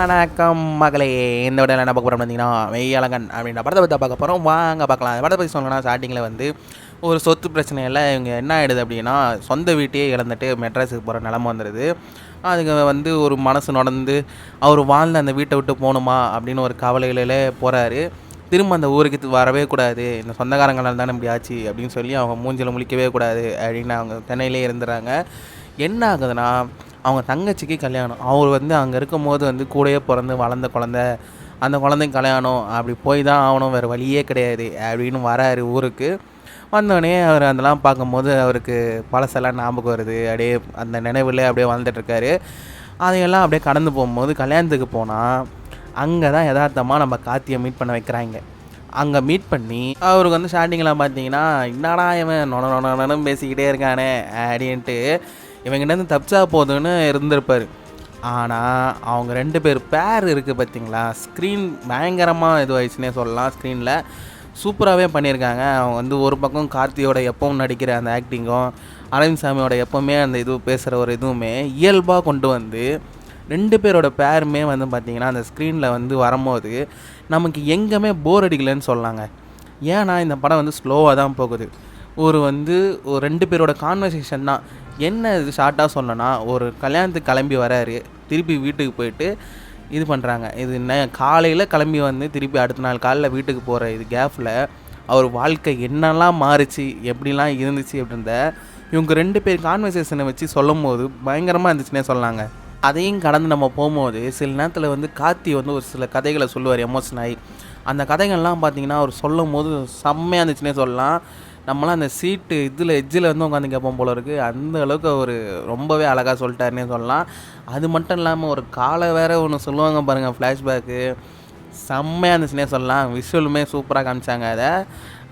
வணக்கம் மகளே. இந்த விட என்ன பார்க்க போகிறோம் பார்த்தீங்கன்னா, மெய்யழகன் அப்படின்ற படத்தை பற்றி பார்க்க போகிறோம். வாங்க பார்க்கலாம். படத்தை பற்றி சொல்லணும்னா, ஸ்டார்டிங்கில் வந்து ஒரு சொத்து பிரச்சனையில் இவங்க என்ன ஆகிடுது அப்படின்னா, சொந்த வீட்டையே இழந்துட்டு மெட்ராஸுக்கு போகிற நிலமை வந்துடுது. அதுக்கு வந்து ஒரு மனசு நடந்து அவர் வாழ்ந்த அந்த வீட்டை விட்டு போகணுமா அப்படின்னு ஒரு கவலையிலே போகிறாரு. திரும்ப அந்த ஊருக்கு வரவே கூடாது, இந்த சொந்தக்காரங்களால் தானே இப்படி ஆச்சு அப்படின்னு சொல்லி அவங்க மூஞ்சில் முழிக்கவே கூடாது அப்படின்னு அவங்க சென்னையிலே இருந்துடுறாங்க. என்ன ஆகுதுன்னா, அவங்க தங்கச்சிக்கு கல்யாணம். அவர் வந்து அங்கே இருக்கும்போது வந்து கூடயே பிறந்து வளர்ந்த குழந்த, அந்த குழந்தைக்கு கல்யாணம் அப்படி போய் தான் ஆகணும், வேறு வழியே கிடையாது அப்படின்னு வராரு ஊருக்கு. வந்தோடனே அவர் அதெல்லாம் பார்க்கும்போது அவருக்கு பழசெல்லாம் ஞாபகம் வருது. அப்படியே அந்த நினைவில் அப்படியே வாழ்ந்துட்டுருக்காரு. அதையெல்லாம் அப்படியே கடந்து போகும்போது கல்யாணத்துக்கு போனால் அங்கே தான் யதார்த்தமாக நம்ம கார்த்தியை மீட் பண்ண வைக்கிறாங்க. அங்கே மீட் பண்ணி அவருக்கு வந்து ஸ்டார்டிங்கில் பார்த்தீங்கன்னா, என்னடா இவன் நொனன்னு பேசிக்கிட்டே இருக்கானே அப்படின்ட்டு இவங்கிட்டேருந்து தப்பிச்சா போதுன்னு இருந்திருப்பார். ஆனால் அவங்க 2 பேர் பேர் இருக்குது பார்த்தீங்களா, ஸ்க்ரீன் பயங்கரமாக இதுவாகிடுச்சுன்னே சொல்லலாம். ஸ்க்ரீனில் சூப்பராகவே பண்ணியிருக்காங்க. அவங்க வந்து ஒரு பக்கம் கார்த்தியோட எப்பவும் நடிக்கிற அந்த ஆக்டிங்கும், அரவிந்த் சாமியோட எப்போவுமே அந்த இது பேசுகிற ஒரு இதுவுமே இயல்பாக கொண்டு வந்து 2 பேரோட பேருமே வந்து பார்த்திங்கன்னா அந்த ஸ்க்ரீனில் வந்து வரும்போது நமக்கு எங்கேயுமே போர் அடிக்கலைன்னு சொல்லலாங்க. ஏன்னா இந்த படம் வந்து ஸ்லோவாக தான் போகுது. ஒரு 2 பேரோட கான்வர்சேஷன் தான். என்ன இது ஷார்ட்டாக சொல்லணும்னா, ஒரு கல்யாணத்துக்கு கிளம்பி வராரு, திருப்பி வீட்டுக்கு போயிட்டு இது பண்ணுறாங்க. இது என்ன காலையில் கிளம்பி வந்து திருப்பி அடுத்த நாள் காலையில் வீட்டுக்கு போகிற இது கேப்பில் அவர் வாழ்க்கை என்னெல்லாம் மாறிச்சு, எப்படிலாம் இருந்துச்சு அப்படின்றத இவங்க 2 பேர் கான்வர்சேஷனை வச்சு சொல்லும் போது பயங்கரமாக இருந்துச்சுன்னே சொல்லலாங்க. அதையும் கடந்து நம்ம போகும்போது சில நேரத்தில் வந்து கார்த்தி வந்து ஒரு சில கதைகளை சொல்லுவார் எமோஷன் ஆகி. அந்த கதைகள்லாம் பார்த்திங்கன்னா அவர் சொல்லும் போது செம்மையாக இருந்துச்சுன்னே சொல்லலாம். நம்மளாம் அந்த சீட்டு எஜ்ஜில் வந்து உட்காந்து கேட்போம் போல இருக்குது. அந்த அளவுக்கு அவர் ரொம்பவே அழகாக சொல்லிட்டாருன்னே சொல்லலாம். அது மட்டும் இல்லாமல் ஒரு காலை வேறு ஒன்று சொல்லுவாங்க பாருங்கள், ஃப்ளாஷ்பேக்கு செம்மையாக இருந்துச்சுன்னே சொல்லலாம். விஷுவலுமே சூப்பராக காமிச்சாங்க.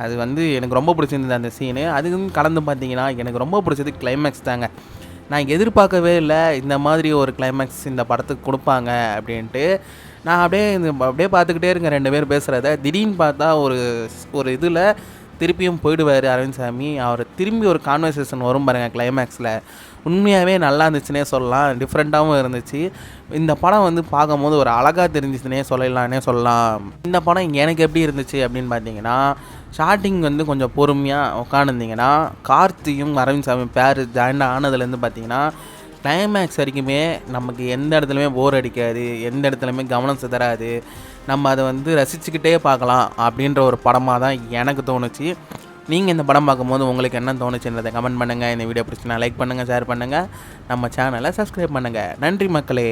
அது வந்து எனக்கு ரொம்ப பிடிச்சிருந்தது அந்த சீனு. அதுக்கும் கலந்து பார்த்திங்கன்னா எனக்கு ரொம்ப பிடிச்சது கிளைமேக்ஸ் தாங்க. நான் எதிர்பார்க்கவே இல்லை இந்த மாதிரி ஒரு கிளைமேக்ஸ் இந்த படத்துக்கு கொடுப்பாங்க அப்படின்ட்டு. நான் அப்படியே பார்த்துக்கிட்டே இருக்கேன் 2 பேர் பேசுகிறத. திடீர்னு பார்த்தா ஒரு இதில் திருப்பியும் போயிடுவார் அரவிந்த் சாமி. அவர் திரும்பி ஒரு கான்வர்சேஷன் வரும் பாருங்கள் கிளைமேக்ஸில். உண்மையாகவே நல்லா இருந்துச்சுன்னே சொல்லலாம். டிஃப்ரெண்ட்டாகவும் இருந்துச்சு. இந்த படம் வந்து பார்க்கும்போது ஒரு அழகாக தெரிஞ்சிச்சுன்னே சொல்லலாம். இந்த படம் எனக்கு எப்படி இருந்துச்சு அப்படின்னு பார்த்தீங்கன்னா, ஸ்டார்டிங் வந்து கொஞ்சம் பொறுமையாக உட்காந்துருந்தீங்கன்னா, கார்த்தியும் அரவிந்த் சாமி பேர் ஜாயின் ஆனதுலேருந்து பார்த்தீங்கன்னா கிளைமேக்ஸ் வரைக்குமே நமக்கு எந்த இடத்துலையுமே போர் அடிக்காது, எந்த இடத்துலையுமே கவனம் சிதறாது. நம்ம அதை வந்து ரசிச்சுக்கிட்டே பார்க்கலாம் அப்படின்ற ஒரு படமாக தான் எனக்கு தோணுச்சு. நீங்கள் இந்த படம் பார்க்கும்போது உங்களுக்கு என்ன தோணுச்சுன்றதை கமெண்ட் பண்ணுங்கள். இந்த வீடியோ பிடிச்சினா லைக் பண்ணுங்கள், ஷேர் பண்ணுங்கள், நம்ம சேனலை சப்ஸ்கிரைப் பண்ணுங்கள். நன்றி மக்களே.